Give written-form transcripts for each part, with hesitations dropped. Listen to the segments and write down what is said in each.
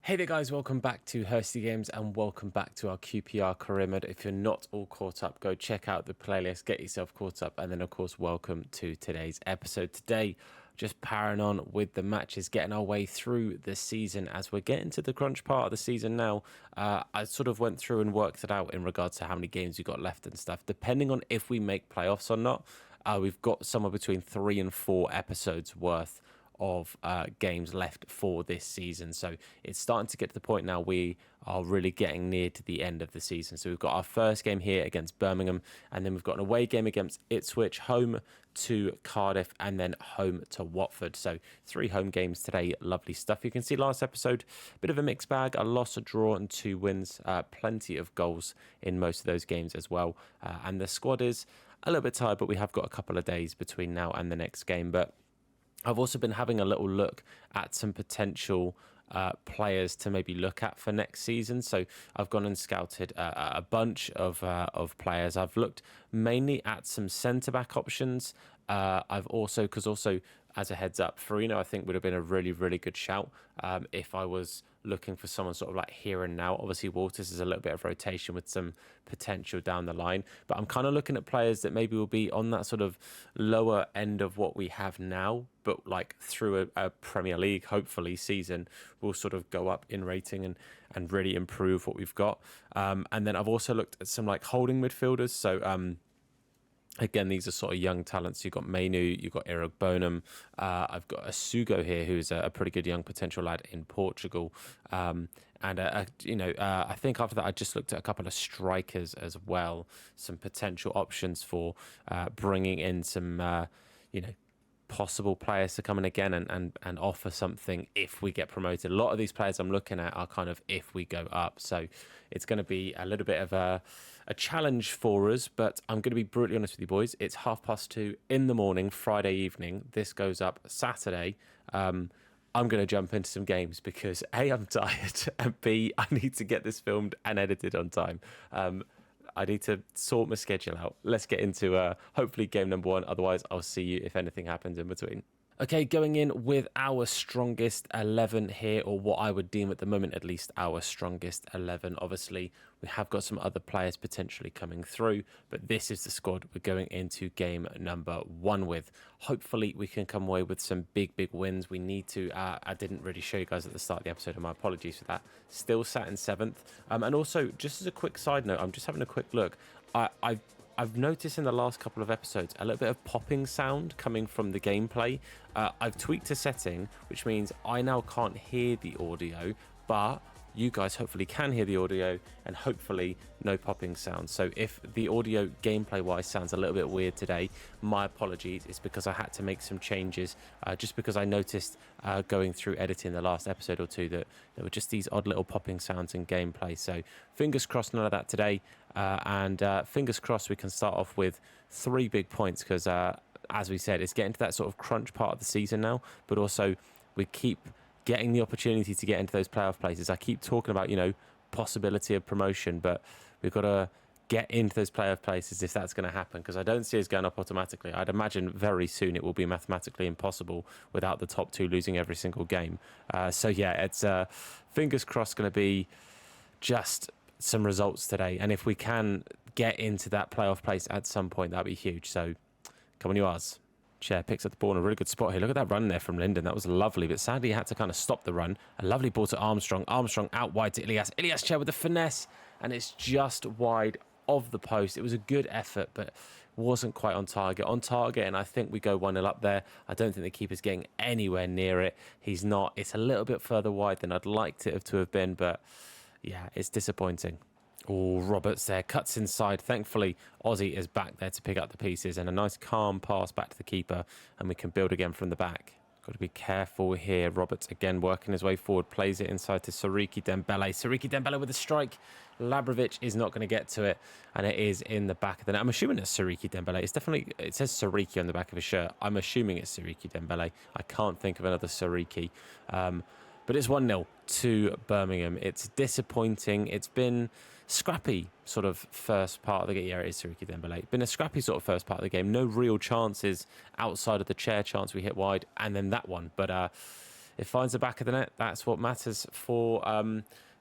Hey there guys, welcome back to Hursty Games and welcome back to our QPR Career Mode. If you're not all caught up, go check out the playlist, get yourself caught up, and then of course welcome to today's episode. Today, just powering on with the matches, getting our way through the season as we're getting to the crunch part of the season now. I sort of went through and worked it out in regards to how many games we got left and stuff. Depending on if we make playoffs or not, we've got somewhere between 3 and 4 episodes worth of games left for this season. So it's starting to get to the point now we are really getting near to the end of the season. So we've got our first game here against Birmingham, and then we've got an away game against Ipswich, home to Cardiff, and then home to Watford. So 3 home games today. Lovely stuff. You can see last episode, a bit of a mixed bag, a loss, a draw, and 2 wins. Plenty of goals in most of those games as well. And the squad is a little bit tired, but we have got a couple of days between now and the next game. But I've also been having a little look at some potential players to maybe look at for next season. So I've gone and scouted a bunch of players. I've looked mainly at some centre-back options. I've also, because also as a heads up, Farino I think would have been a really, really good shout if I was looking for someone sort of like here and now. Obviously Walters is a little bit of rotation with some potential down the line, but I'm kind of looking at players that maybe will be on that sort of lower end of what we have now, but like through a Premier League hopefully season will sort of go up in rating and really improve what we've got. And then I've also looked at some like holding midfielders. So again, these are sort of young talents. You've got Menu, you've got Eric Bonham. I've got Asugo here, who's a pretty good young potential lad in Portugal. I think after that, I just looked at a couple of strikers as well. Some potential options for bringing in some, possible players to come in again and offer something if we get promoted. A lot of these players I'm looking at are kind of if we go up. So it's going to be a little bit of a challenge for us, but I'm going to be brutally honest with you boys. It's 2:30 in the morning, Friday evening. This goes up Saturday. I'm going to jump into some games because A, I'm tired, and B, I need to get this filmed and edited on time. I need to sort my schedule out. Let's get into hopefully game number 1. Otherwise, I'll see you if anything happens in between. Okay, going in with our strongest 11 here, or what I would deem at the moment at least our strongest 11. Obviously, we have got some other players potentially coming through, but this is the squad we're going into game number 1 with. Hopefully, we can come away with some big wins. We need to, I didn't really show you guys at the start of the episode, and my apologies for that. Still sat in 7th. And also, just as a quick side note, I'm just having a quick look. I've noticed in the last couple of episodes a little bit of popping sound coming from the gameplay. I've tweaked a setting, which means I now can't hear the audio, but you guys hopefully can hear the audio and hopefully no popping sound. So if the audio gameplay wise sounds a little bit weird today, my apologies. It's because I had to make some changes just because I noticed going through editing the last episode or 2 that there were just these odd little popping sounds in gameplay. So fingers crossed none of that today, and fingers crossed we can start off with 3 big points because as we said, it's getting to that sort of crunch part of the season now, but also we keep getting the opportunity to get into those playoff places. I keep talking about, possibility of promotion, but we've got to get into those playoff places if that's going to happen, because I don't see us going up automatically. I'd imagine very soon it will be mathematically impossible without the top 2 losing every single game. It's fingers crossed going to be just some results today. And if we can get into that playoff place at some point, that'd be huge. So come on, you Ars. Chair picks up the ball in a really good spot here. Look at that run there from Linden. That was lovely, but sadly he had to kind of stop the run. A lovely ball to Armstrong. Armstrong out wide to Ilias. Ilias Chair with the finesse, and it's just wide of the post. It was a good effort, but wasn't quite on target. On target, and I think we go 1-0 up there. I don't think the keeper's getting anywhere near it. He's not. It's a little bit further wide than I'd liked it to have been, but yeah, it's disappointing. Oh, Roberts there, cuts inside. Thankfully, Ozzy is back there to pick up the pieces, and a nice calm pass back to the keeper, and we can build again from the back. Got to be careful here. Roberts again working his way forward, plays it inside to Siriki Dembele. Siriki Dembele with a strike. Labrovic is not going to get to it, and it is in the back of the net. I'm assuming it's Siriki Dembele. It says Siriki on the back of his shirt. I'm assuming it's Siriki Dembele. I can't think of another Siriki. But it's 1-0 to Birmingham. It's disappointing. It's been scrappy sort of first part of the game. Yeah, it is Siriki Dembele. Been a scrappy sort of first part of the game. No real chances outside of the chair chance we hit wide and then that one. But It finds the back of the net. That's what matters for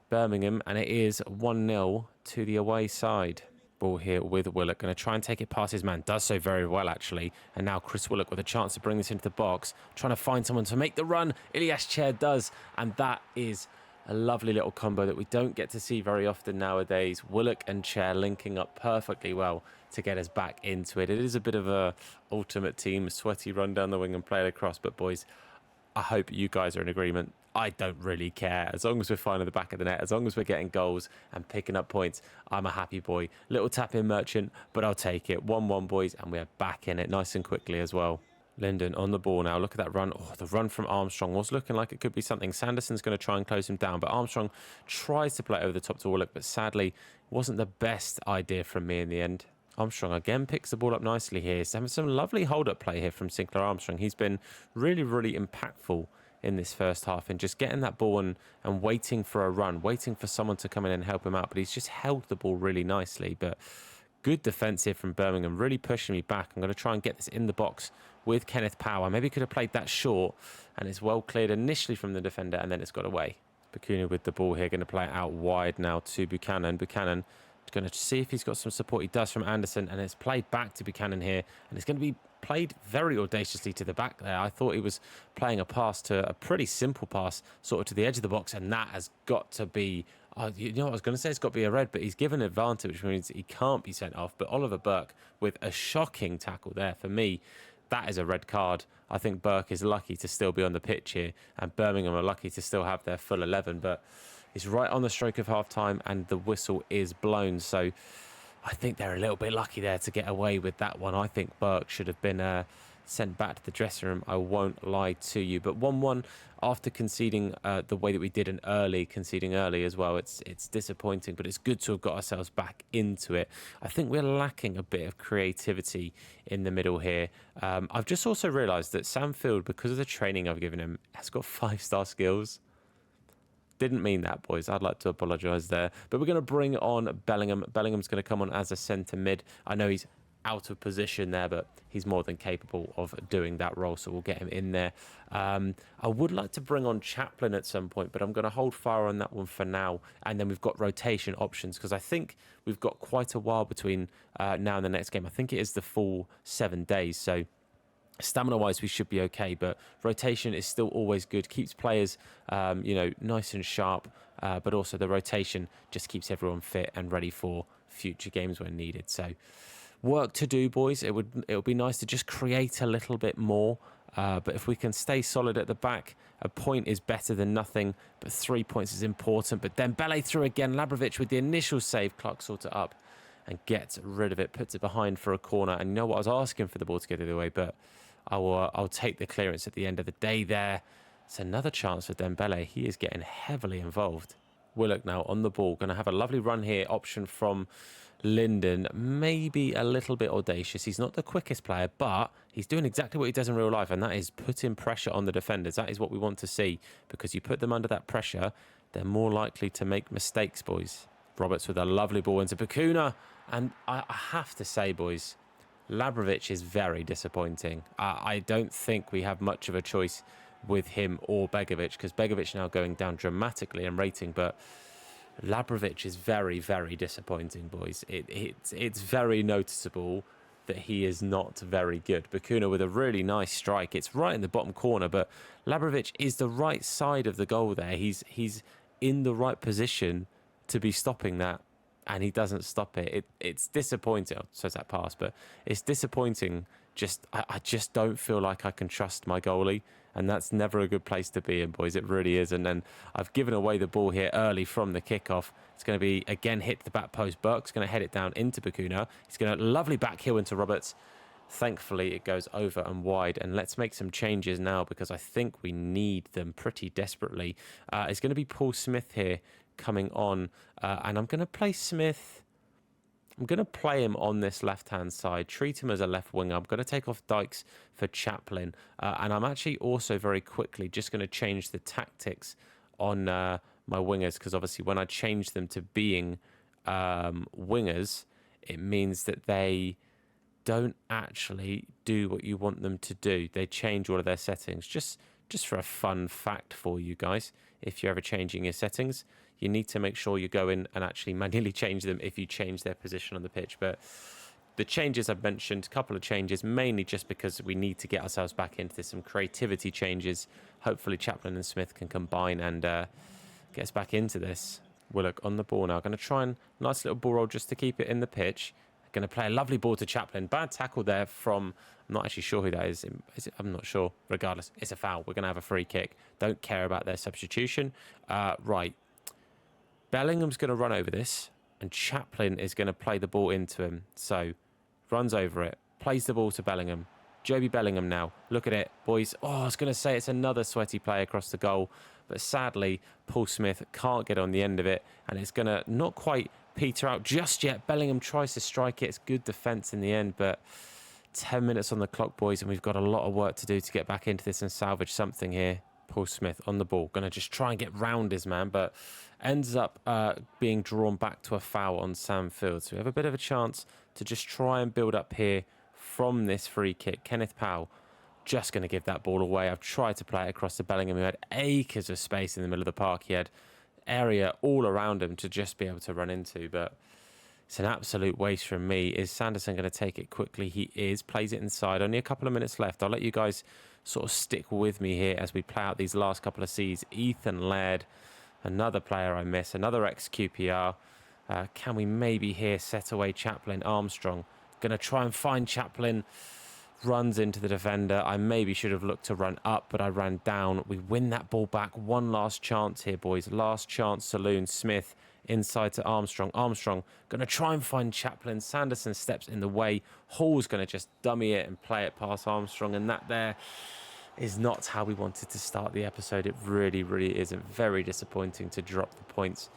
Birmingham, and it is 1-0 to the away side. Ball here with Willock, going to try and take it past his man. Does so very well, actually. And now Chris Willock with a chance to bring this into the box, trying to find someone to make the run. Ilyas Chair does, and that is a lovely little combo that we don't get to see very often nowadays. Willock and Chair linking up perfectly well to get us back into it. It is a bit of a ultimate team, sweaty run down the wing and play it across. But boys, I hope you guys are in agreement. I don't really care. As long as we're finding the back of the net, as long as we're getting goals and picking up points, I'm a happy boy. Little tap in Merchant, but I'll take it. 1-1, boys, and we're back in it nice and quickly as well. Linden on the ball now. Look at that run. Oh, the run from Armstrong was looking like it could be something. Sanderson's going to try and close him down, but Armstrong tries to play over the top to Willock, but sadly, it wasn't the best idea from me in the end. Armstrong again picks the ball up nicely here. He's having some lovely hold-up play here from Sinclair Armstrong. He's been really, really impactful in this first half and just getting that ball and waiting for a run, waiting for someone to come in and help him out. But he's just held the ball really nicely. But good defence here from Birmingham, really pushing me back. I'm going to try and get this in the box with Kenneth Power. Maybe could have played that short, and it's well cleared initially from the defender, and then it's got away. Bacuna with the ball here, going to play it out wide now to Buchanan. Buchanan going to see if he's got some support. He does from Anderson, and it's played back to Buchanan here, and it's going to be played very audaciously to the back there. I thought he was playing a pass to a pretty simple pass, sort of to the edge of the box, and that has got to be, you know what I was going to say, it's got to be a red, but he's given advantage, which means he can't be sent off. But Oliver Burke with a shocking tackle there. For me, that is a red card. I think Burke is lucky to still be on the pitch here, and Birmingham are lucky to still have their full 11, but it's right on the stroke of half-time, and the whistle is blown. So I think they're a little bit lucky there to get away with that one. I think Burke should have been sent back to the dressing room. I won't lie to you. But 1-1 after conceding the way that we did conceding early as well. It's disappointing, but it's good to have got ourselves back into it. I think we're lacking a bit of creativity in the middle here. I've just also realised that Sam Field, because of the training I've given him, has got 5-star skills. Didn't mean that, boys. I'd like to apologise there. But we're going to bring on Bellingham. Bellingham's going to come on as a centre mid. I know he's out of position there, but he's more than capable of doing that role, so we'll get him in there. I would like to bring on Chaplin at some point, but I'm going to hold fire on that one for now. And then we've got rotation options, because I think we've got quite a while between now and the next game. I think it is the full 7 days, so stamina-wise, we should be okay, but rotation is still always good. Keeps players, nice and sharp, but also the rotation just keeps everyone fit and ready for future games when needed. So, work to do, boys. It would be nice to just create a little bit more, but if we can stay solid at the back, a point is better than nothing, but 3 points is important. But then Bele through again. Labrovic with the initial save. Clark sorts it up and gets rid of it, puts it behind for a corner. And you know what? I was asking for the ball to go the other way, but I'll take the clearance at the end of the day there. It's another chance for Dembele. He is getting heavily involved. Willock now on the ball. Going to have a lovely run here. Option from Linden. Maybe a little bit audacious. He's not the quickest player, but he's doing exactly what he does in real life, and that is putting pressure on the defenders. That is what we want to see, because you put them under that pressure, they're more likely to make mistakes, boys. Roberts with a lovely ball into Bacuna. And I have to say, boys, Labrovic is very disappointing. I don't think we have much of a choice with him or Begovic, because Begovic now going down dramatically in rating, but Labrovic is very, very disappointing, boys. It's very noticeable that he is not very good. Bacuna with a really nice strike. It's right in the bottom corner, but Labrovic is the right side of the goal there. He's in the right position to be stopping that, and he doesn't stop it. It's disappointing. So it's that pass, but it's disappointing. I just don't feel like I can trust my goalie, and that's never a good place to be in, boys. It really is. And then I've given away the ball here early from the kickoff. It's going to be, again, hit the back post. Burke's going to head it down into Bacuna. He's going to lovely back heel into Roberts. Thankfully, it goes over and wide. And let's make some changes now, because I think we need them pretty desperately. It's going to be Paul Smith here coming on, and I'm going to play Smith. I'm going to play him on this left-hand side, treat him as a left winger. I'm going to take off Dykes for Chaplin, and I'm actually also very quickly just going to change the tactics on my wingers, because obviously when I change them to being wingers, it means that they don't actually do what you want them to do. They change all of their settings. Just just for a fun fact for you guys, if you're ever changing your settings, you need to make sure you go in and actually manually change them if you change their position on the pitch. But the changes I've mentioned, a couple of changes, mainly just because we need to get ourselves back into this. Some creativity changes. Hopefully Chaplin and Smith can combine and get us back into this. Willock on the ball now. Going to try and nice little ball roll just to keep it in the pitch. Going to play a lovely ball to Chaplin. Bad tackle there from... I'm not actually sure who that is. I'm not sure. Regardless, it's a foul. We're going to have a free kick. Don't care about their substitution. Right. Bellingham's going to run over this, and Chaplin is going to play the ball into him. So, runs over it, plays the ball to Bellingham. Joby Bellingham now. Look at it, boys. Oh, I was going to say it's another sweaty play across the goal, but sadly, Paul Smith can't get on the end of it, and it's going to not quite peter out just yet. Bellingham tries to strike it. It's good defence in the end, but 10 minutes on the clock, boys, and we've got a lot of work to do to get back into this and salvage something here. Paul Smith on the ball. Going to just try and get round his man, but ends up being drawn back to a foul on Sam Field. So we have a bit of a chance to just try and build up here from this free kick. Kenneth Powell just going to give that ball away. I've tried to play it across to Bellingham, who had acres of space in the middle of the park. He had area all around him to just be able to run into, but it's an absolute waste from me. Is Sanderson going to take it quickly? He is. Plays it inside. Only a couple of minutes left. I'll let you guys sort of stick with me here as we play out these last couple of Cs. Ethan Laird, another player I miss, another ex-QPR. Can we maybe here set away Chaplin? Armstrong going to try and find Chaplin. Runs into the defender. I maybe should have looked to run up, but I ran down. We win that ball back. One last chance here, boys. Last chance saloon. Smith inside to Armstrong. Armstrong going to try and find Chaplin. Sanderson steps in the way. Hall's going to just dummy it and play it past Armstrong, and that there is not how we wanted to start the episode. It really, really isn't. Very disappointing to drop the points.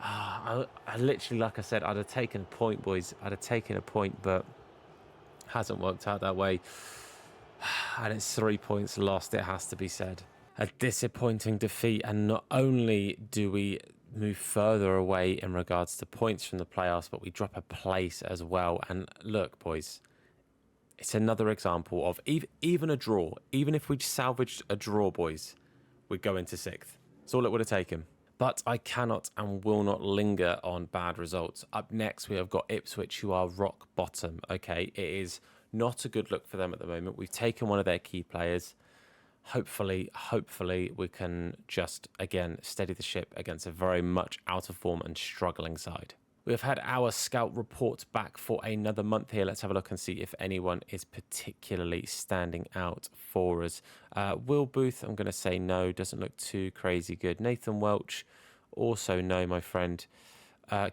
I literally, like I said, I'd have taken a point, boys. I'd have taken a point, but hasn't worked out that way. And it's 3 points lost, it has to be said. A disappointing defeat, and not only do we move further away in regards to points from the playoffs, but we drop a place as well. And look, boys, it's another example of even a draw. Even if we salvaged a draw, boys, we'd go into 6th. That's all it would have taken. But I cannot and will not linger on bad results. Up next, we have got Ipswich, who are rock bottom. Okay, it is not a good look for them at the moment. We've taken one of their key players. Hopefully, we can just, again, steady the ship against a very much out of form and struggling side. We've had our scout report back for another month here. Let's have a look and see if anyone is particularly standing out for us. Will Booth, I'm going to say no. Doesn't look too crazy good. Nathan Welch, also no, my friend.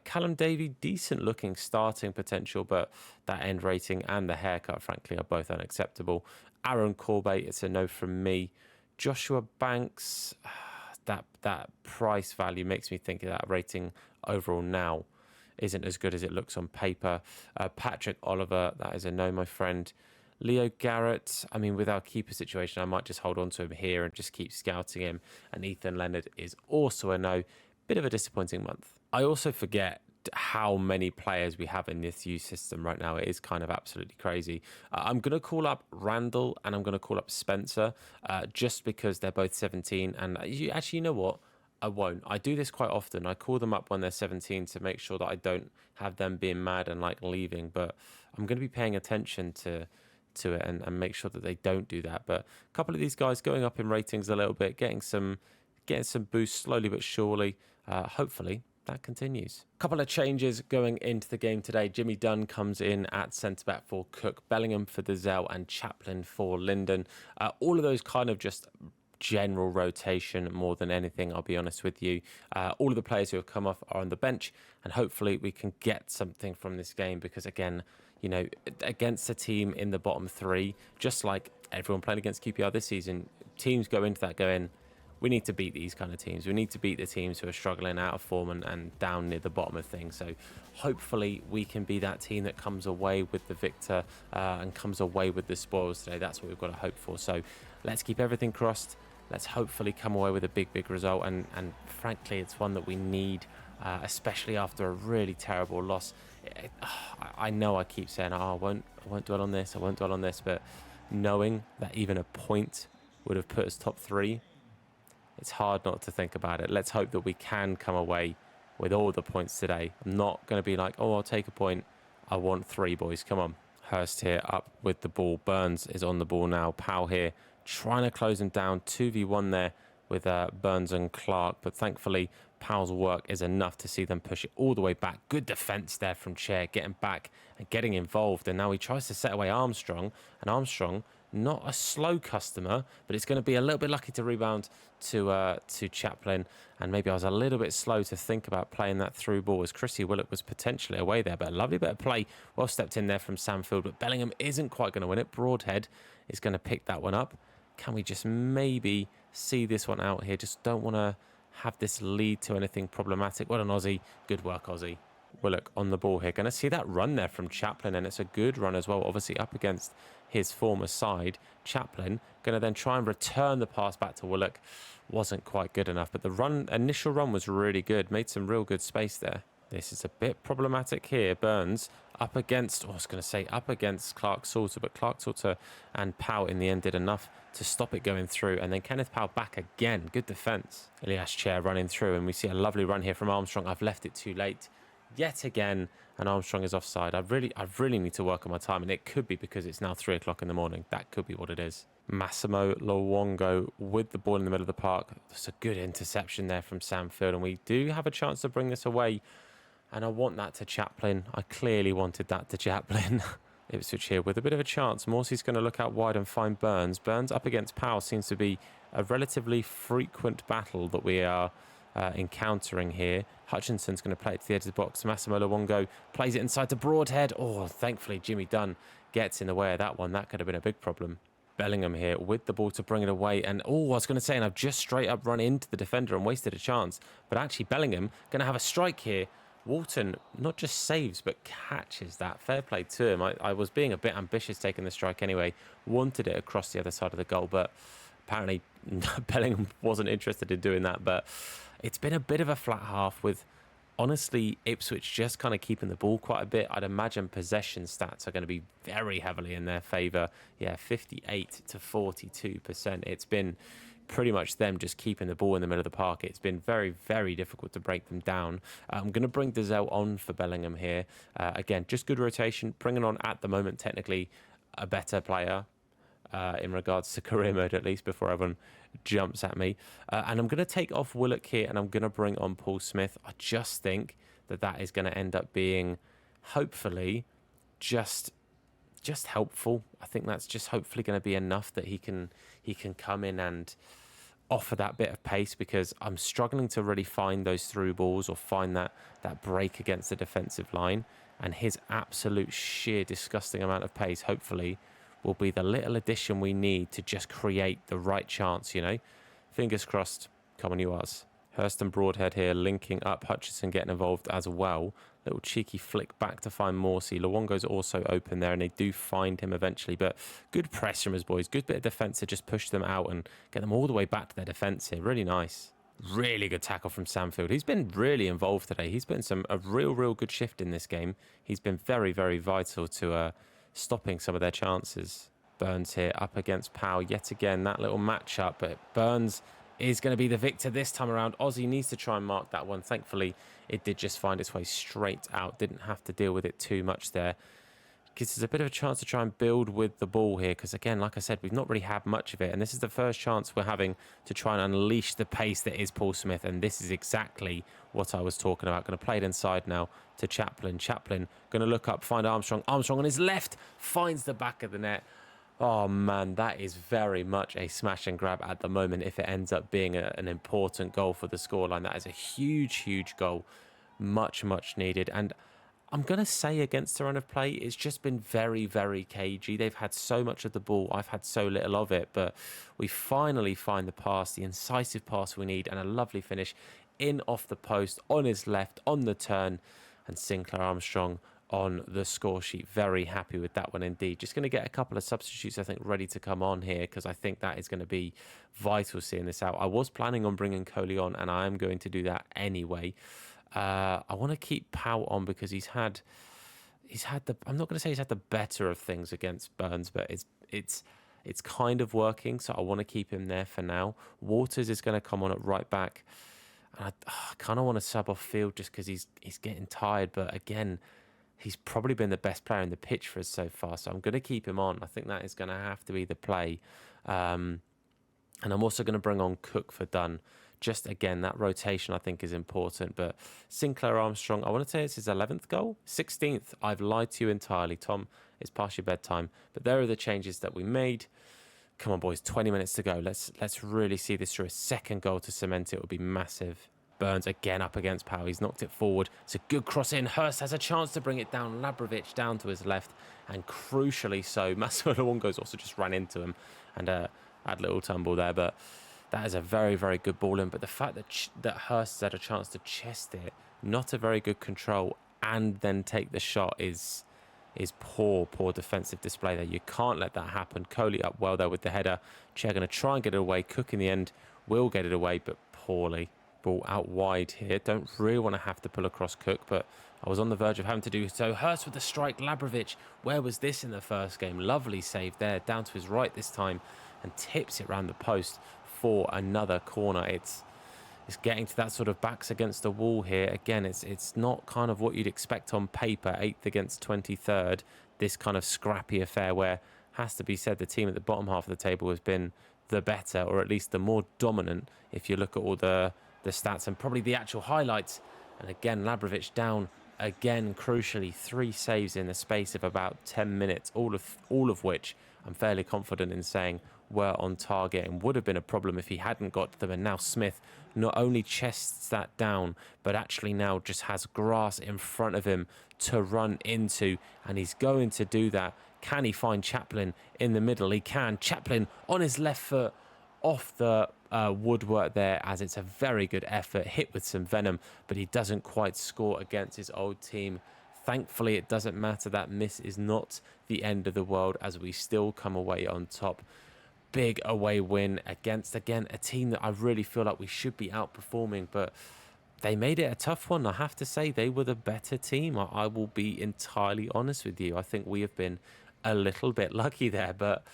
Callum Davey, decent looking starting potential, but that end rating and the haircut, frankly, are both unacceptable. Aaron Corbett, it's a no from me. Joshua Banks, that price value makes me think of that rating overall now isn't as good as it looks on paper. Patrick Oliver, that is a no, my friend. Leo Garrett, I mean, with our keeper situation, I might just hold on to him here and just keep scouting him. And Ethan Leonard is also a no. Bit of a disappointing month. I also forget how many players we have in this youth system right now. It is kind of absolutely crazy. I'm going to call up Randall and I'm going to call up Spencer just because they're both 17. And actually, you know what? I won't. I do this quite often. I call them up when they're 17 to make sure that I don't have them being mad and like leaving. But I'm going to be paying attention to it and make sure that they don't do that. But a couple of these guys going up in ratings a little bit, getting some boosts slowly but surely. Hopefully that continues. A couple of changes going into the game today. Jimmy Dunn comes in at centre-back for Cook, Bellingham for Dazelle and Chaplin for Linden. All of those kind of just general rotation more than anything, I'll be honest with you. All of the players who have come off are on the bench, and hopefully we can get something from this game because, again, you know, against a team in the bottom 3, just like everyone playing against QPR this season, teams go into that going, we need to beat these kind of teams. We need to beat the teams who are struggling out of form and down near the bottom of things. So hopefully we can be that team that comes away with the victor and comes away with the spoils today. That's what we've got to hope for. So let's keep everything crossed. Let's hopefully come away with a big result. And frankly, it's one that we need, especially after a really terrible loss. I know I keep saying, I won't dwell on this, but knowing that even a point would have put us top 3. It's hard not to think about it. Let's hope that we can come away with all the points today. I'm not going to be like, oh, I'll take a point. I want 3, boys. Come on. Hurst here up with the ball. Burns is on the ball now. Powell here trying to close him down. 2v1 there with Burns and Clark. But thankfully, Powell's work is enough to see them push it all the way back. Good defence there from Chair, getting back and getting involved. And now he tries to set away Armstrong. And Armstrong, not a slow customer, but it's going to be a little bit lucky to rebound to Chaplin. And maybe I was a little bit slow to think about playing that through ball as Chrissy Willock was potentially away there. But a lovely bit of play. Well stepped in there from Samfield, but Bellingham isn't quite going to win it. Broadhead is going to pick that one up. Can we just maybe see this one out here? Just don't want to have this lead to anything problematic. Well done, Aussie. Good work, Aussie. Willock on the ball here. Going to see that run there from Chaplin, and it's a good run as well, obviously up against his former side. Chaplin going to then try and return the pass back to Willock. Wasn't quite good enough, but the initial run was really good. Made some real good space there. This is a bit problematic here. Burns up against, I was going to say up against Clark Salter, but Clark Salter and Powell in the end did enough to stop it going through. And then Kenneth Powell back again. Good defence. Elias Chair running through, and we see a lovely run here from Armstrong. I've left it too late yet again, and Armstrong is offside. I really need to work on my time, and it could be because it's now 3 o'clock in the morning. That could be what it is. Massimo Luongo with the ball in the middle of the park. There's a good interception there from Samfield, and we do have a chance to bring this away. And I want that to Chaplin. I clearly wanted that to Chaplin. Ipswich here with a bit of a chance. Morsey's going to look out wide and find Burns. Burns up against Powell seems to be a relatively frequent battle that we are encountering here. Hutchinson's going to play it to the edge of the box. Massimo Luongo plays it inside to Broadhead. Oh, thankfully Jimmy Dunn gets in the way of that one. That could have been a big problem. Bellingham here with the ball to bring it away. And I was going to say, and I've just straight up run into the defender and wasted a chance. But actually Bellingham going to have a strike here. Walton not just saves, but catches that. Fair play to him. I was being a bit ambitious taking the strike anyway. Wanted it across the other side of the goal, but apparently Bellingham wasn't interested in doing that. But it's been a bit of a flat half with, honestly, Ipswich just kind of keeping the ball quite a bit. I'd imagine possession stats are going to be very heavily in their favour. Yeah, 58 to 42%. It's been pretty much them just keeping the ball in the middle of the park. It's been very, very difficult to break them down. I'm going to bring Dazelle on for Bellingham here. Again, just good rotation. Bringing on, at the moment, technically a better player in regards to career mode, at least, before everyone jumps at me. And I'm going to take off Willock here, and I'm going to bring on Paul Smith. I just think that is going to end up being, hopefully, just helpful. I think that's just hopefully going to be enough that he can come in and offer that bit of pace, because I'm struggling to really find those through balls or find that break against the defensive line. And his absolute sheer disgusting amount of pace, hopefully, will be the little addition we need to just create the right chance, you know. Fingers crossed. Come on, you Ars. Hurst and Broadhead here linking up. Hutchinson getting involved as well. Little cheeky flick back to find Morsey. Luongo's also open there, and they do find him eventually. But good press from his boys. Good bit of defence to just push them out and get them all the way back to their defence here. Really nice. Really good tackle from Samfield. He's been really involved today. He's been a real good shift in this game. He's been very, very vital to stopping some of their chances. Burns here up against Powell. Yet again, that little match-up. But Burns is going to be the victor this time around. Aussie needs to try and mark that one. Thankfully, it did just find its way straight out. Didn't have to deal with it too much there. Gives us a bit of a chance to try and build with the ball here, because again, like I said, we've not really had much of it, and this is the first chance we're having to try and unleash the pace that is Paul Smith, and this is exactly what I was talking about. Going to play it inside now to Chaplin. Chaplin going to look up, find Armstrong. Armstrong on his left finds the back of the net. Oh man, that is very much a smash and grab at the moment if it ends up being an important goal for the scoreline. That is a huge goal. Much needed. And I'm going to say against the run of play, it's just been very cagey. They've had so much of the ball. I've had so little of it. But we finally find the pass, the incisive pass we need, and a lovely finish in off the post, on his left, on the turn. And Sinclair Armstrong on the score sheet. Very happy with that one indeed. Just going to get a couple of substitutes, I think, ready to come on here, because I think that is going to be vital seeing this out. I was planning on bringing Coley on, and I am going to do that anyway. I want to keep Powell on because he's had the, I'm not going to say he's had the better of things against Burns, but it's it's kind of working, so I want to keep him there for now. Waters is going to come on at right back. And I kind of want to sub off Field just because he's getting tired. But again, he's probably been the best player in the pitch for us so far. So I'm going to keep him on. I think that is going to have to be the play. And I'm also going to bring on Cook for Dunn. Just again, that rotation I think is important. But Sinclair Armstrong, I want to say it's his 11th goal. 16th. I've lied to you entirely, Tom. It's past your bedtime. But there are the changes that we made. Come on, boys, 20 minutes to go. Let's really see this through. A second goal to cement it would be massive. Burns again up against Powell. He's knocked it forward. It's a good cross in. Hurst has a chance to bring it down. Labrovic down to his left. And crucially so, Massimo Luongo's also just ran into him and had a little tumble there. But that is a very, very good ball in. But the fact that Hurst has had a chance to chest it, not a very good control, and then take the shot is poor defensive display there. You can't let that happen. Coley up well there with the header. Chair going to try and get it away. Cook in the end will get it away, but poorly. Ball out wide here. Don't really want to have to pull across Cook, but I was on the verge of having to do so. Hurst with the strike. Labrovic, where was this in the first game? Lovely save there. Down to his right this time and tips it round the post for another corner. It's getting to that sort of backs against the wall here. Again, it's not kind of what you'd expect on paper, 8th against 23rd, this kind of scrappy affair where, has to be said, the team at the bottom half of the table has been the better, or at least the more dominant, if you look at all the stats and probably the actual highlights. And again, Labrovic down again, crucially, 3 saves in the space of about 10 minutes, all of which I'm fairly confident in saying were on target and would have been a problem if he hadn't got them. And now Smith not only chests that down, but actually now just has grass in front of him to run into, and he's going to do that. Can he find Chaplin in the middle? He can. Chaplin on his left foot off the woodwork there, as it's a very good effort, hit with some venom, but he doesn't quite score against his old team. Thankfully, it doesn't matter. That miss is not the end of the world, as we still come away on top. Big away win against, again, a team that I really feel like we should be outperforming, but they made it a tough one. I have to say, they were the better team. I will be entirely honest with you. I think we have been a little bit lucky there, but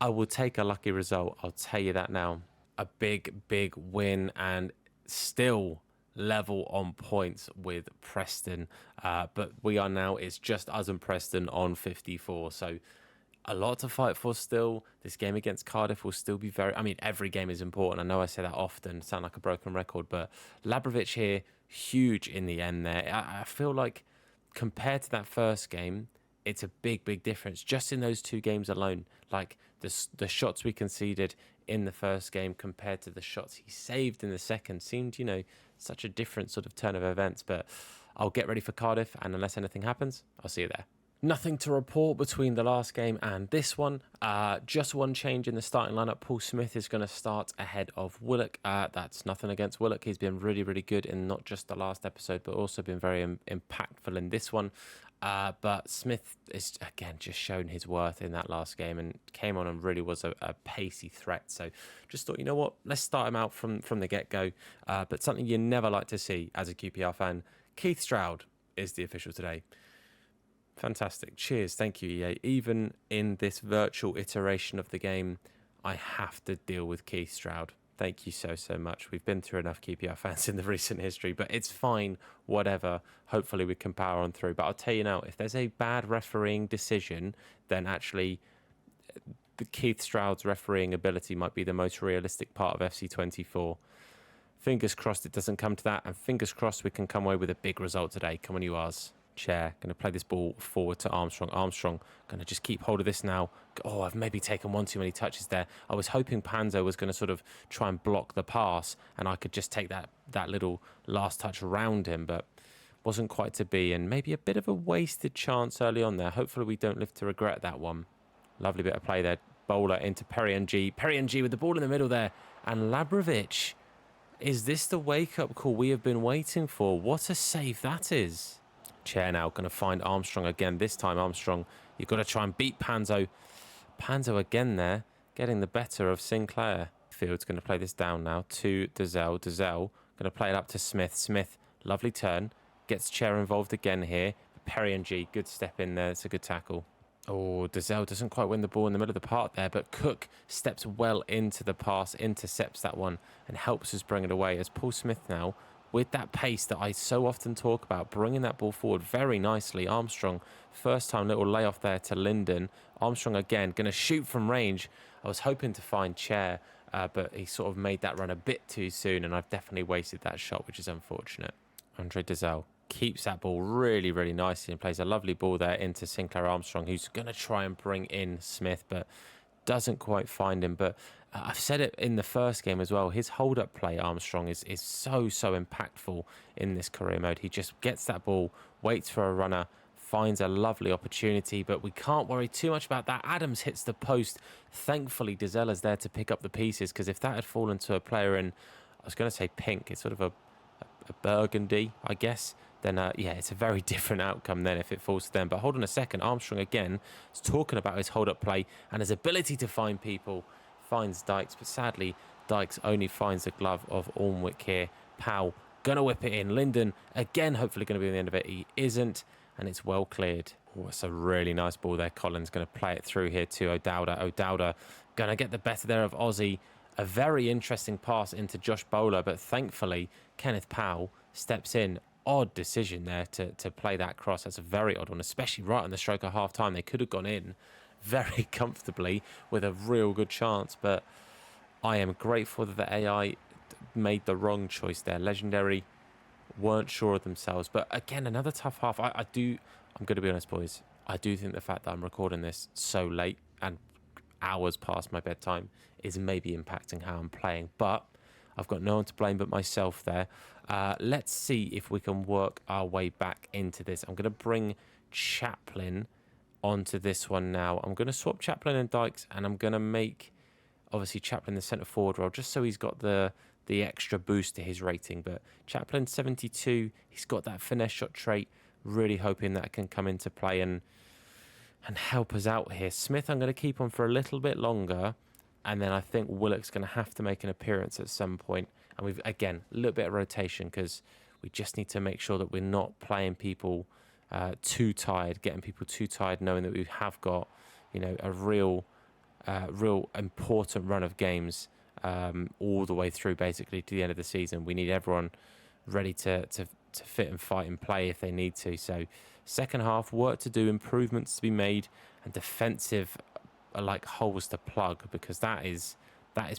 I will take a lucky result. I'll tell you that now. A big win, and still level on points with Preston. But we are now, it's just us and Preston on 54. So a lot to fight for still. This game against Cardiff will still be every game is important. I know I say that often, sound like a broken record, but Labrovic here, huge in the end there. I feel like compared to that first game, it's a big difference just in those 2 games alone. Like the shots we conceded in the first game compared to the shots he saved in the second seemed, such a different sort of turn of events. But I'll get ready for Cardiff, and unless anything happens, I'll see you there. Nothing to report between the last game and this one. Just one change in the starting lineup. Paul Smith is going to start ahead of Willock. That's nothing against Willock. He's been really good in not just the last episode, but also been very impactful in this one. But Smith is, again, just shown his worth in that last game and came on and really was a pacey threat. So just thought, you know what, let's start him out from the get-go. But something you never like to see as a QPR fan, Keith Stroud is the official today. Fantastic. Cheers. Thank you, EA. Even in this virtual iteration of the game, I have to deal with Keith Stroud. Thank you so much. We've been through enough QPR fans in the recent history, but it's fine, whatever. Hopefully we can power on through. But I'll tell you now, if there's a bad refereeing decision, then actually the Keith Stroud's refereeing ability might be the most realistic part of FC24. Fingers crossed it doesn't come to that, and fingers crossed we can come away with a big result today. Come on, you Ars. Chair, going to play this ball forward to Armstrong. Armstrong going to just keep hold of this now. Oh, I've maybe taken one too many touches there. I was hoping Panzo was going to sort of try and block the pass and I could just take that little last touch around him, but wasn't quite to be, and maybe a bit of a wasted chance early on there. Hopefully we don't live to regret that one. Lovely bit of play there. Bowler into Perry Ng with the ball in the middle there, and Labrovic. Is this the wake-up call we have been waiting for? What a save that is. Chair now going to find Armstrong again. This time, Armstrong, you've got to try and beat Panzo. Panzo again there, getting the better of Sinclair. Field's going to play this down now to Dazelle. Dazelle going to play it up to Smith. Smith, lovely turn. Gets Chair involved again here. Perry Ng, good step in there. It's a good tackle. Oh, Dazelle doesn't quite win the ball in the middle of the park there, but Cook steps well into the pass, intercepts that one, and helps us bring it away. As Paul Smith now, with that pace that I so often talk about, bringing that ball forward very nicely. Armstrong, first time little layoff there to Linden. Armstrong again, going to shoot from range. I was hoping to find Chair, but he sort of made that run a bit too soon, and I've definitely wasted that shot, which is unfortunate. Andre Dazelle keeps that ball really, really nicely and plays a lovely ball there into Sinclair Armstrong, who's going to try and bring in Smith, but doesn't quite find him. But I've said it in the first game as well. His hold-up play, Armstrong, is so impactful in this career mode. He just gets that ball, waits for a runner, finds a lovely opportunity, but we can't worry too much about that. Adams hits the post. Thankfully, Dazella's there to pick up the pieces, because if that had fallen to a player in, I was going to say pink, it's sort of a burgundy, I guess, then yeah, it's a very different outcome then if it falls to them. But hold on a second, Armstrong again is talking about his hold-up play and his ability to find people, finds Dykes, but sadly Dykes only finds the glove of Ormwick here. Powell gonna whip it in. Linden again, hopefully going to be on the end of it. He isn't, and it's well cleared. Oh, it's a really nice ball there. Collins going to play it through here to O'Dowda. O'Dowda going to get the better there of Ozzy. A very interesting pass into Josh Bowler, but thankfully Kenneth Powell steps in. Odd decision there to play that cross. That's a very odd one, especially right on the stroke of half time. They could have gone in very comfortably with a real good chance, but I am grateful that the AI made the wrong choice there. Legendary weren't sure of themselves, but again, another tough half. I'm going to be honest, boys. I do think the fact that I'm recording this so late and hours past my bedtime is maybe impacting how I'm playing, but I've got no one to blame but myself there. Let's see if we can work our way back into this. I'm going to bring Chaplin onto this one now. I'm going to swap Chaplin and Dykes, and I'm going to make, obviously, Chaplin the centre forward role, just so he's got the extra boost to his rating. But Chaplin, 72, he's got that finesse shot trait. Really hoping that can come into play and help us out here. Smith, I'm going to keep on for a little bit longer. And then I think Willock's going to have to make an appearance at some point. And we've, again, a little bit of rotation, because we just need to make sure that we're not playing people too tired, getting people too tired, knowing that we have got, you know, a real important run of games all the way through, basically, to the end of the season. We need everyone ready to fit and fight and play if they need to. So second half, work to do, improvements to be made, and defensive like holes to plug, because that is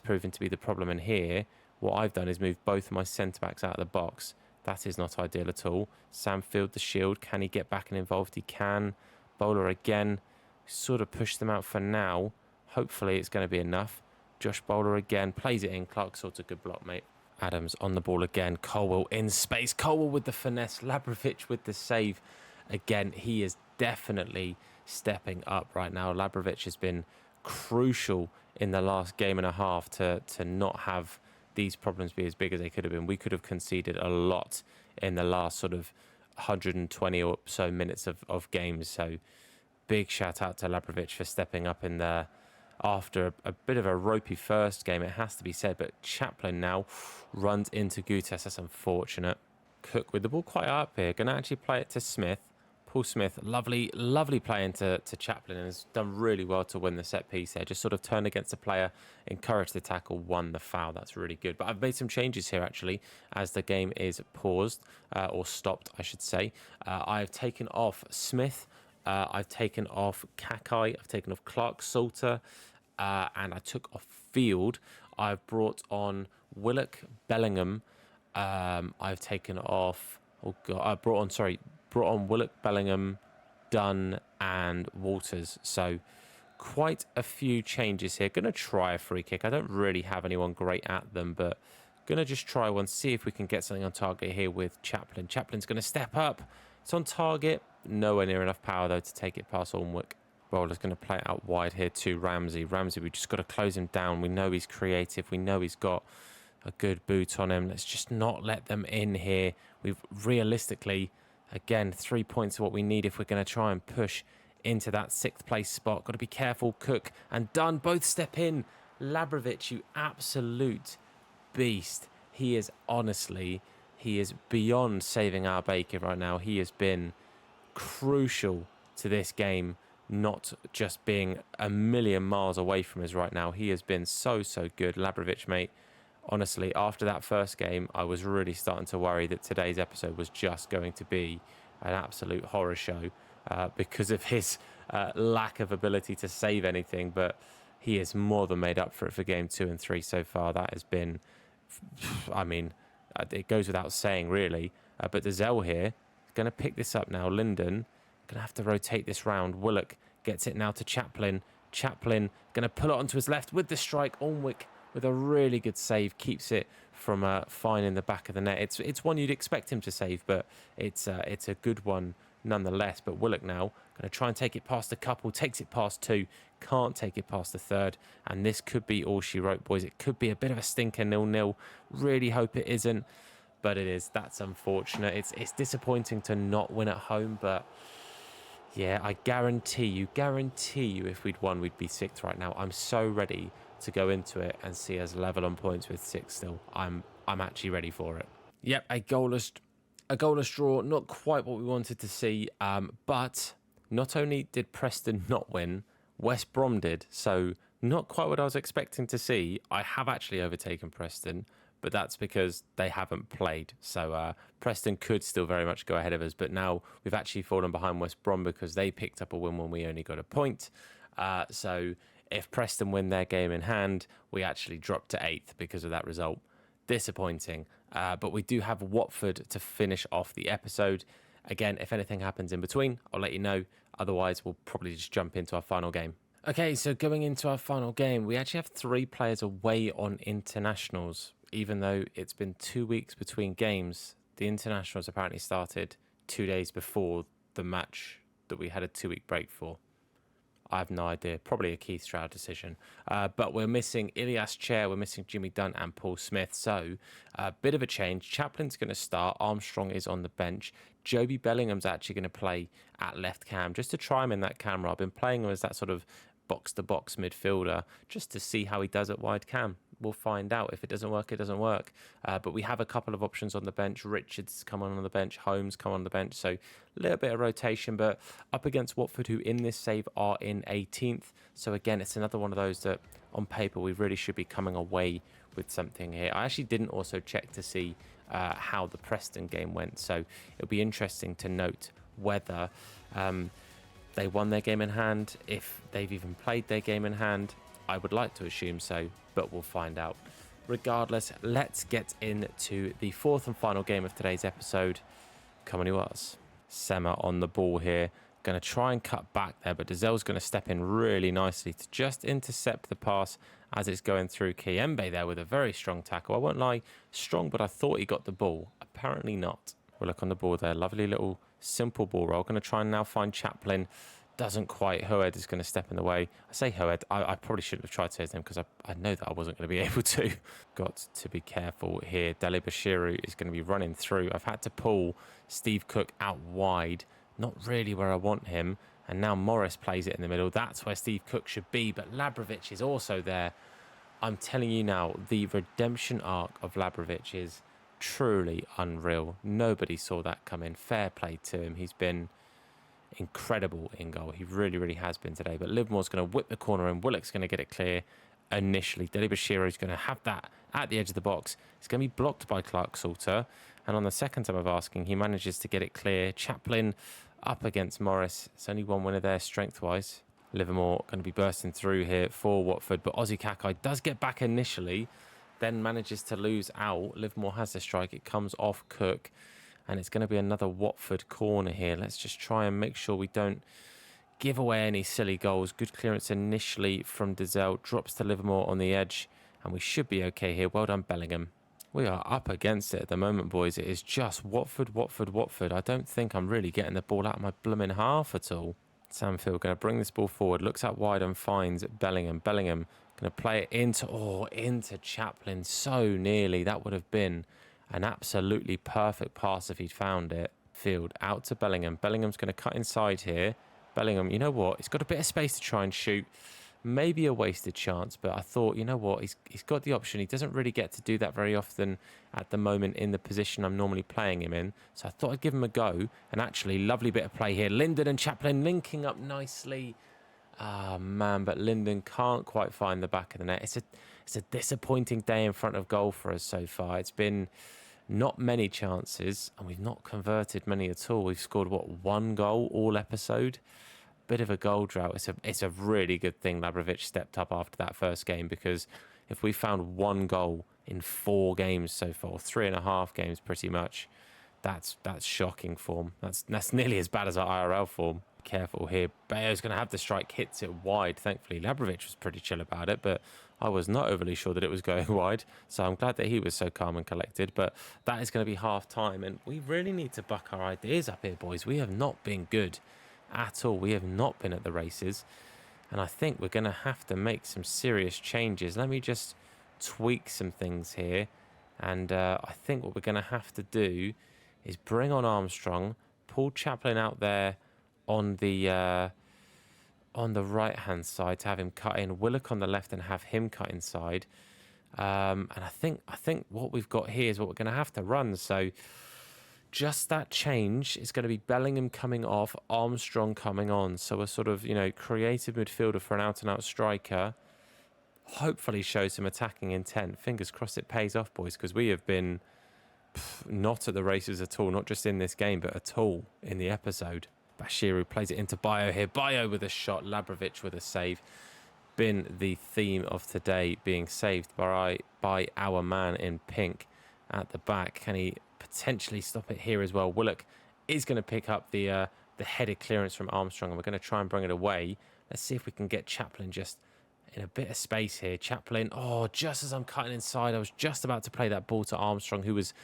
proven to be the problem. And here, what I've done is move both of my centre backs out of the box. That is not ideal at all. Samfield, the shield, can he get back and involved? He can. Bowler again, sort of push them out for now. Hopefully it's going to be enough. Josh Bowler again, plays it in. Clark sorts a good block, mate. Adams on the ball again. Colwell in space. Colwell with the finesse. Labrovic with the save. Again, he is definitely stepping up right now. Labrovic has been crucial in the last game and a half to not have these problems be as big as they could have been. We could have conceded a lot in the last sort of 120 or so minutes of games. So big shout out to Labrovic for stepping up in there after a bit of a ropey first game, it has to be said. But Chaplin now runs into Gutes. That's unfortunate. Cook with the ball quite up here. Going to actually play it to Smith. Paul Smith, lovely play into Chaplin, and has done really well to win the set piece there. Just sort of turned against the player, encouraged the tackle, won the foul. That's really good. But I've made some changes here, actually, as the game is paused, or stopped, I should say. I've taken off Smith. I've taken off Kakai. I've taken off Clark Salter. And I took off Field. I've brought on Willock, Bellingham. I've taken off... Oh, God. I brought on Willock, Bellingham, Dunn, and Walters. So quite a few changes here. Going to try a free kick. I don't really have anyone great at them, but going to just try one, see if we can get something on target here with Chaplin. Chaplin's going to step up. It's on target. Nowhere near enough power, though, to take it past Ormwick. Bowler's going to play it out wide here to Ramsey. Ramsey, we've just got to close him down. We know he's creative. We know he's got a good boot on him. Let's just not let them in here. We've realistically... Again, 3 points are what we need if we're going to try and push into that 6th place spot. Got to be careful. Cook and Dunn both step in. Labrovic, you absolute beast. He is honestly, he is beyond saving our bacon right now. He has been crucial to this game. not just being a million miles away from us right now. He has been so good. Labrovic, mate. Honestly, after that first game, I was really starting to worry that today's episode was just going to be an absolute horror show because of his lack of ability to save anything. But he has more than made up for it for game 2 and 3 so far. That has been, I mean, it goes without saying, really. But Dazelle here is going to pick this up now. Linden going to have to rotate this round. Willock gets it now to Chaplin. Chaplin going to pull it onto his left with the strike. Alnwick with a really good save, keeps it from finding the back of the net. It's one you'd expect him to save, but it's a good one nonetheless. But Willock now going to try and take it past a couple, takes it past 2, can't take it past the 3rd, and this could be all she wrote, boys. It could be a bit of a stinker, 0-0. Really hope it isn't, but it is. That's unfortunate. It's disappointing to not win at home, but yeah, I guarantee you, if we'd won, we'd be 6th right now. I'm so ready to go into it and see us level on points with 6 still. I'm actually ready for it. Yep, a goalless draw. Not quite what we wanted to see, but not only did Preston not win, West Brom did. So not quite what I was expecting to see. I have actually overtaken Preston, but that's because they haven't played. So Preston could still very much go ahead of us, but now we've actually fallen behind West Brom because they picked up a win when we only got a point. So if Preston win their game in hand, we actually drop to 8th because of that result. Disappointing. But we do have Watford to finish off the episode. Again, if anything happens in between, I'll let you know. Otherwise, we'll probably just jump into our final game. Okay, so going into our final game, we actually have 3 players away on internationals. Even though it's been 2 weeks between games, the internationals apparently started 2 days before the match that we had a 2-week break for. I have no idea. Probably a Keith Stroud decision. But we're missing Ilias Chair, we're missing Jimmy Dunn and Paul Smith. So a bit of a change. Chaplin's going to start. Armstrong is on the bench. Joby Bellingham's actually going to play at left cam just to try him in that camera. I've been playing him as that sort of box-to-box midfielder just to see how he does at wide cam. We'll find out. If it doesn't work, it doesn't work. But we have a couple of options on the bench. Richards come on the bench. Holmes come on the bench. So a little bit of rotation. But up against Watford, who in this save are in 18th. So again, it's another one of those that on paper we really should be coming away with something here. I actually didn't also check to see how the Preston game went. So it'll be interesting to note whether they won their game in hand, if they've even played their game in hand. I would like to assume so, but we'll find out. Regardless, let's get into the 4th and final game of today's episode. Come on, Uars. Sema on the ball here. Going to try and cut back there, but Dazelle's going to step in really nicely to just intercept the pass as it's going through. Kiembe there with a very strong tackle. I won't lie, strong, but I thought he got the ball. Apparently not. We'll look on the ball there. Lovely little simple ball roll. Going to try and now find Chaplin. Doesn't quite. Hoed is going to step in the way. I say Hoed. I probably shouldn't have tried to say his name because I know that I wasn't going to be able to. Got to be careful here. Dele Bashiru is going to be running through. I've had to pull Steve Cook out wide. Not really where I want him. And now Morris plays it in the middle. That's where Steve Cook should be. But Labrovic is also there. I'm telling you now, the redemption arc of Labrovic is truly unreal. Nobody saw that coming. Fair play to him. He's been incredible in goal. He really has been today. But Livermore's going to whip the corner and Willock's going to get it clear initially. Dele Bashiru is going to have that at the edge of the box. It's going to be blocked by Clark Salter. And on the second time of asking, he manages to get it clear. Chaplin up against Morris. It's only one winner there strength-wise. Livermore going to be bursting through here for Watford. But Ozzy Kakai does get back initially, then manages to lose out. Livermore has the strike. It comes off Cook. And it's going to be another Watford corner here. Let's just try and make sure we don't give away any silly goals. Good clearance initially from Dazelle. Drops to Livermore on the edge. And we should be okay here. Well done, Bellingham. We are up against it at the moment, boys. It is just Watford. I don't think I'm really getting the ball out of my blooming half at all. Samfield going to bring this ball forward. Looks out wide and finds Bellingham. Bellingham going to play it into Chaplin. So nearly. That would have been an absolutely perfect pass if he'd found it. Field out to Bellingham. Bellingham's going to cut inside here. Bellingham, you know what? He's got a bit of space to try and shoot. maybe a wasted chance, but I thought, you know what, he's got the option. He doesn't really get to do that very often at the moment in the position I'm normally playing him in. So I thought I'd give him a go. And actually, lovely bit of play here. Linden and Chaplin linking up nicely. Ah, man, but Linden can't quite find the back of the net. It's a disappointing day in front of goal for us so far. It's been not many chances, and we've not converted many at all. We've scored, what, 1 goal all episode? Bit of a goal drought. It's a really good thing Labrovic stepped up after that first game, because if we found 1 goal in 4 games so far, 3.5 games pretty much, that's shocking form. That's nearly as bad as our IRL form. Careful here. Bayo's going to have the strike, hits it wide. Thankfully, Labrovic was pretty chill about it, but I was not overly sure that it was going wide. So I'm glad that he was so calm and collected. But that is going to be half time, and we really need to buck our ideas up here, boys. We have not been good at all. We have not been at the races, and I think we're going to have to make some serious changes. Let me just tweak some things here, and I think what we're going to have to do is bring on Armstrong, pull Chaplin out there on the right hand side to have him cut in, Willock on the left and have him cut inside. And I think what we've got here is what we're going to have to run. So just that change is going to be Bellingham coming off, Armstrong coming on. So a sort of, creative midfielder for an out-and-out striker. Hopefully show some attacking intent. Fingers crossed it pays off, boys, because we have been not at the races at all, not just in this game, but at all in the episode. Bashiru plays it into Bayo here. Bayo with a shot, Labrovic with a save. Been the theme of today, being saved by our man in pink at the back. Can he potentially stop it here as well? Willock is going to pick up the headed clearance from Armstrong, and we're going to try and bring it away. Let's see if we can get Chaplin just in a bit of space here. Chaplin, just as I'm cutting inside, I was just about to play that ball to Armstrong, who was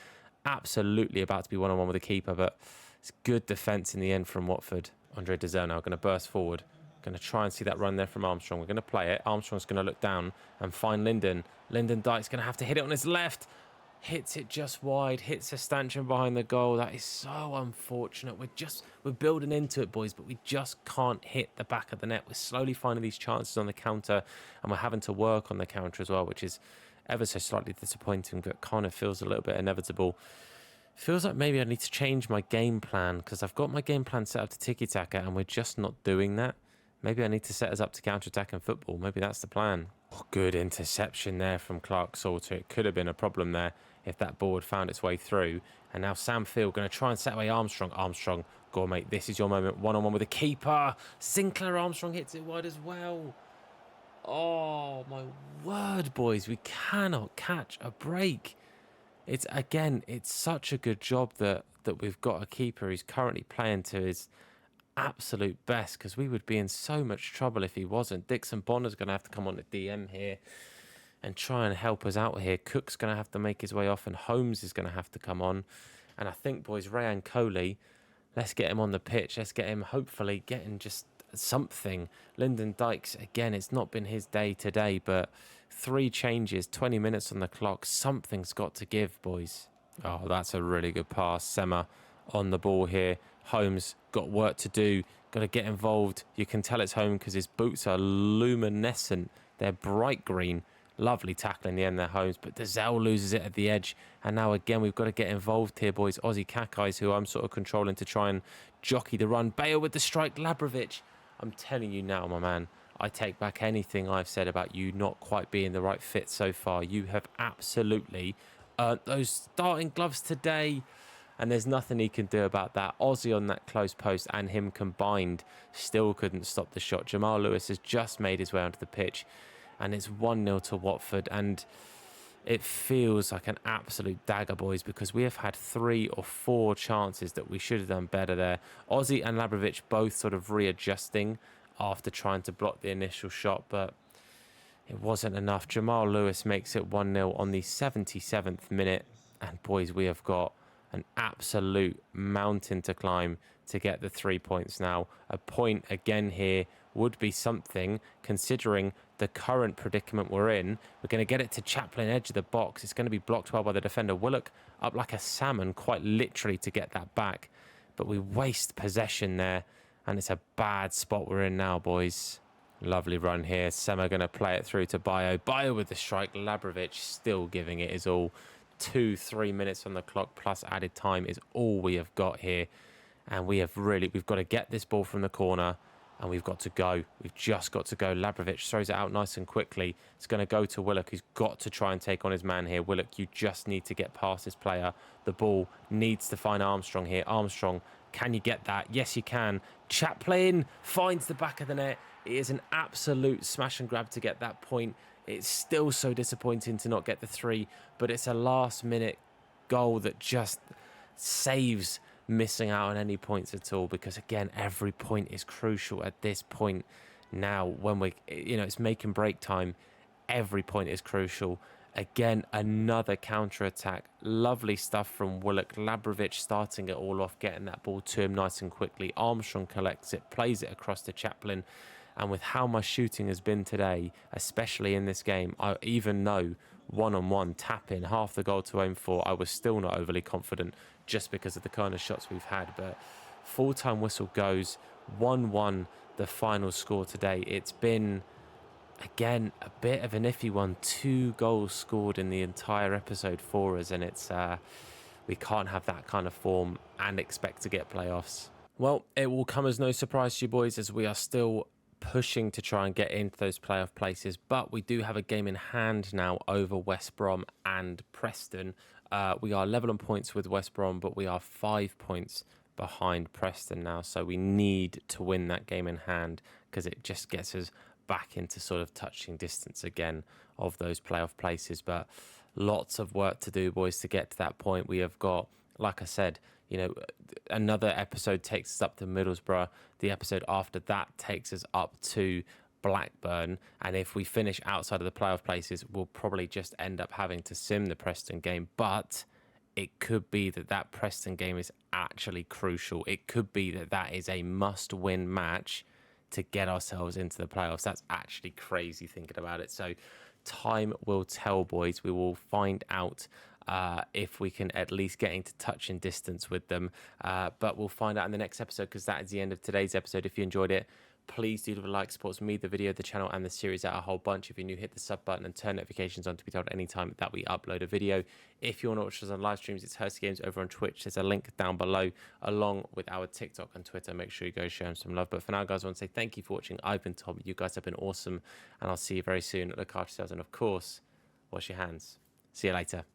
absolutely about to be one-on-one with the keeper, but it's good defence in the end from Watford. Andre Dezer now going to burst forward. Going to try and see that run there from Armstrong. We're going to play it. Armstrong's going to look down and find Linden. Linden Dyke's going to have to hit it on his left. Hits it just wide. Hits a stanchion behind the goal. That is so unfortunate. We're building into it, boys, but we just can't hit the back of the net. We're slowly finding these chances on the counter, and we're having to work on the counter as well, which is ever so slightly disappointing, but kind of feels a little bit inevitable. Feels like maybe I need to change my game plan, because I've got my game plan set up to tiki-taka and we're just not doing that. Maybe I need to set us up to counter-attack in football. Maybe that's the plan. Good interception there from Clark Salter. It could have been a problem there if that ball had found its way through. And now Sam Field going to try and set away Armstrong. Armstrong, go on, mate. This is your moment. One-on-one with the keeper. Sinclair Armstrong hits it wide as well. Oh, my word, boys. We cannot catch a break. It's such a good job that we've got a keeper who's currently playing to his absolute best, because we would be in so much trouble if he wasn't. Dixon Bonner's going to have to come on the DM here and try and help us out here. Cook's going to have to make his way off, and Holmes is going to have to come on. And I think, boys, Rayan Coley, let's get him on the pitch. Let's get him hopefully getting just something. Lyndon Dykes, again, it's not been his day today, but 3 changes, 20 minutes on the clock. Something's got to give, boys. Oh, that's a really good pass. Sema on the ball here. Holmes got work to do. Got to get involved. You can tell it's home because his boots are luminescent. They're bright green. Lovely tackle in the end there, Holmes. But Dazelle loses it at the edge. And now again, we've got to get involved here, boys. Aussie Kakai's who I'm sort of controlling to try and jockey the run. Bale with the strike. Labrovic. I'm telling you now, my man, I take back anything I've said about you not quite being the right fit so far. You have absolutely earned those starting gloves today, and there's nothing he can do about that. Aussie on that close post and him combined still couldn't stop the shot. Jamal Lewis has just made his way onto the pitch, and it's 1-0 to Watford, and it feels like an absolute dagger, boys, because we have had 3 or 4 chances that we should have done better there. Aussie and Labrovic both sort of readjusting after trying to block the initial shot, but it wasn't enough. Jamal Lewis makes it 1-0 on the 77th minute, and boys, we have got an absolute mountain to climb to get the 3 points now. A point again here would be something, considering the current predicament we're in. We're going to get it to Chaplin, edge of the box. It's going to be blocked well by the defender. Willock up like a salmon, quite literally, to get that back. But we waste possession there, and it's a bad spot we're in now, boys. Lovely run here. Sema going to play it through to Bio. Bio with the strike. Labrovic still giving it his all. 2-3 minutes on the clock plus added time is all we have got here. And we've got to get this ball from the corner and we've got to go. We've just got to go. Labrovic throws it out nice and quickly. It's going to go to Willock, who's got to try and take on his man here. Willock, you just need to get past this player. The ball needs to find Armstrong here. Armstrong, can you get that? Yes, you can. Chaplin finds the back of the net. It is an absolute smash and grab to get that point. It's still so disappointing to not get the 3, but it's a last-minute goal that just saves missing out on any points at all, because, again, every point is crucial at this point now when it's make and break time. Every point is crucial. Again, another counter-attack. Lovely stuff from Willock. Labrovic starting it all off, getting that ball to him nice and quickly. Armstrong collects it, plays it across to Chaplin. And with how my shooting has been today, especially in this game, even though one-on-one tap-in, half the goal to aim for, I was still not overly confident just because of the kind of shots we've had. But full-time whistle goes, 1-1 the final score today. It's been, again, a bit of an iffy one. 2 goals scored in the entire episode for us, and it's we can't have that kind of form and expect to get playoffs. Well, it will come as no surprise to you boys, as we are still pushing to try and get into those playoff places, but we do have a game in hand now over West Brom and Preston. We are level on points with West Brom, but we are 5 points behind Preston now, so we need to win that game in hand, because it just gets us back into sort of touching distance again of those playoff places. But lots of work to do, boys, to get to that point. We have got, like I said, another episode takes us up to Middlesbrough. The episode after that takes us up to Blackburn. And if we finish outside of the playoff places, we'll probably just end up having to sim the Preston game. But it could be that Preston game is actually crucial. It could be that is a must-win match to get ourselves into the playoffs. That's actually crazy thinking about it. So time will tell, boys. We will find out if we can at least get into touch and distance with them. But we'll find out in the next episode, because that is the end of today's episode. If you enjoyed it, please do leave a like. Supports me, the video, the channel, and the series out a whole bunch. If you're new, hit the sub button and turn notifications on to be told anytime that we upload a video. If you want to watch us on live streams, it's Hursty Games over on Twitch. There's a link down below, along with our TikTok and Twitter. Make sure you go show them some love. But for now, guys, I want to say thank you for watching. I've been Tom. You guys have been awesome, and I'll see you very soon. Look after yourselves, and of course, wash your hands. See you later.